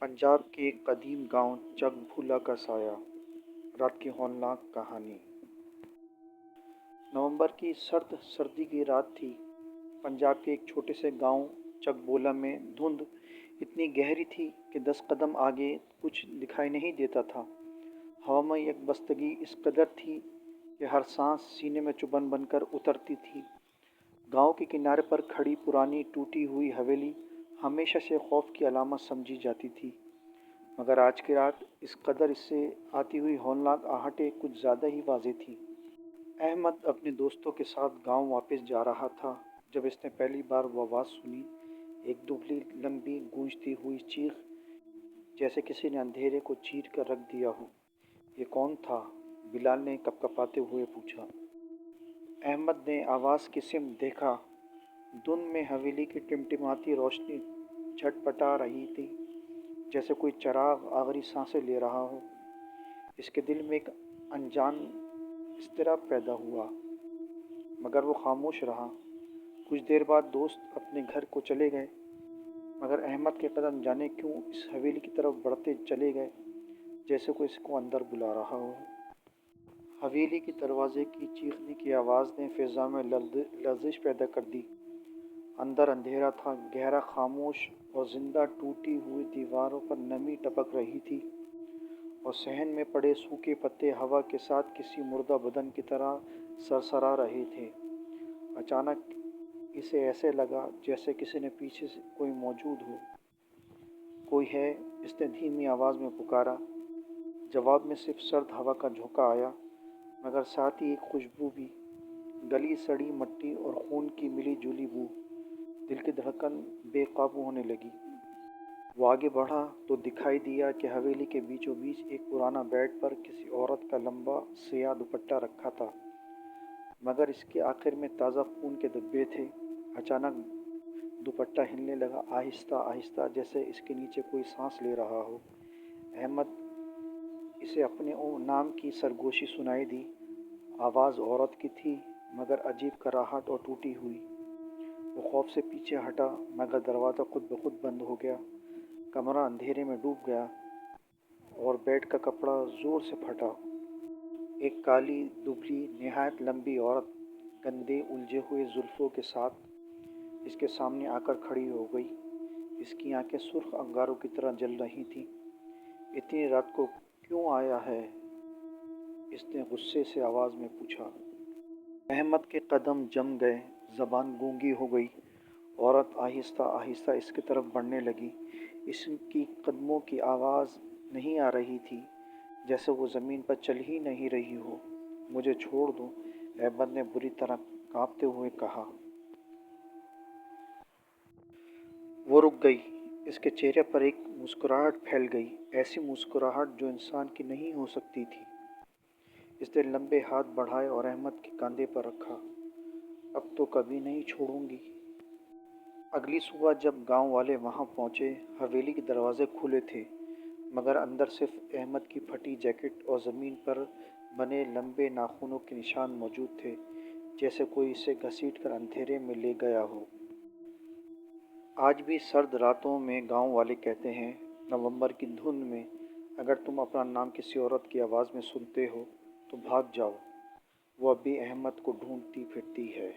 पंजाब के एक कदीम गांव चकभूला का साया। रात की हौलनाक कहानी। नवंबर की सर्द सर्दी की रात थी। पंजाब के एक छोटे से गांव चकबोला में धुंध इतनी गहरी थी कि 10 कदम आगे कुछ दिखाई नहीं देता था। हवा में एक बस्तगी इस कदर थी कि हर सांस सीने में चुभन बनकर उतरती थी। गांव के किनारे पर खड़ी पुरानी टूटी हुई हवेली हमेशा से खौफ की अलामत समझी जाती थी, मगर आज की रात इस कदर इससे आती हुई हौलनाक आहटें कुछ ज़्यादा ही वाज़ेह थी। अहमद अपने दोस्तों के साथ गांव वापस जा रहा था जब इसने पहली बार वो आवाज़ सुनी। एक दुबली लंबी गूंजती हुई चीख, जैसे किसी ने अंधेरे को चीर कर रख दिया हो। ये कौन था? बिलाल ने कपकपाते हुए पूछा। अहमद ने आवाज़ की सिमत देखा। धुंध में हवेली की टिमटिमाती रोशनी झटपटा रही थी, जैसे कोई चिराग आखिरी सांसें ले रहा हो। इसके दिल में एक अनजान इज़्तिराब पैदा हुआ, मगर वो खामोश रहा। कुछ देर बाद दोस्त अपने घर को चले गए, मगर अहमद के कदम जाने क्यों इस हवेली की तरफ बढ़ते चले गए, जैसे कोई इसको अंदर बुला रहा हो। हवेली के दरवाजे की चीखने की आवाज़ ने फिज़ा में लर्जिश पैदा कर दी। अंदर अंधेरा था, गहरा, खामोश और जिंदा। टूटी हुई दीवारों पर नमी टपक रही थी और सहन में पड़े सूखे पत्ते हवा के साथ किसी मुर्दा बदन की तरह सरसरा रहे थे। अचानक इसे ऐसे लगा जैसे किसी ने पीछे से कोई मौजूद हो। कोई है? इसने धीमी आवाज़ में पुकारा। जवाब में सिर्फ सर्द हवा का झोंका आया, मगर साथ ही एक खुशबू भी, गली सड़ी मट्टी और खून की मिली जुली बू। दिल की धड़कन बेकाबू होने लगी। वो आगे बढ़ा तो दिखाई दिया कि हवेली के बीचों बीच एक पुराना बेड पर किसी औरत का लंबा सियाह दुपट्टा रखा था, मगर इसके आखिर में ताज़ा खून के धब्बे थे। अचानक दुपट्टा हिलने लगा, आहिस्ता आहिस्ता, जैसे इसके नीचे कोई सांस ले रहा हो। अहमद इसे अपने नाम की सरगोशी सुनाई दी। आवाज़ औरत की थी, मगर अजीब कराहट और टूटी हुई। वो खौफ से पीछे हटा, मगर दरवाज़ा खुद ब खुद बंद हो गया। कमरा अंधेरे में डूब गया और बेड का कपड़ा ज़ोर से फटा। एक काली, दुबली, निहायत लंबी औरत गंदे उलझे हुए जुल्फ़ों के साथ इसके सामने आकर खड़ी हो गई। इसकी आंखें सुर्ख अंगारों की तरह जल रही थीं। इतनी रात को क्यों आया है? इसने गुस्से से आवाज़ में पूछा। अहमद के कदम जम गए, ज़बान गूंगी हो गई। औरत आहिस्ता आहिस्ता इसकी तरफ बढ़ने लगी। इसकी कदमों की आवाज़ नहीं आ रही थी, जैसे वो ज़मीन पर चल ही नहीं रही हो। मुझे छोड़ दो, अहमद ने बुरी तरह कांपते हुए कहा। वो रुक गई। इसके चेहरे पर एक मुस्कुराहट फैल गई, ऐसी मुस्कुराहट जो इंसान की नहीं हो सकती थी। इसने लंबे हाथ बढ़ाए और अहमद के कंधे पर रखा। अब तो कभी नहीं छोड़ूंगी। अगली सुबह जब गांव वाले वहां पहुंचे, हवेली के दरवाजे खुले थे, मगर अंदर सिर्फ अहमद की फटी जैकेट और ज़मीन पर बने लंबे नाखूनों के निशान मौजूद थे, जैसे कोई इसे घसीट कर अंधेरे में ले गया हो। आज भी सर्द रातों में गांव वाले कहते हैं, नवंबर की धुंध में अगर तुम अपना नाम किसी औरत की आवाज़ में सुनते हो तो भाग जाओ, वो अभी अहमद को ढूंढती फिरती है।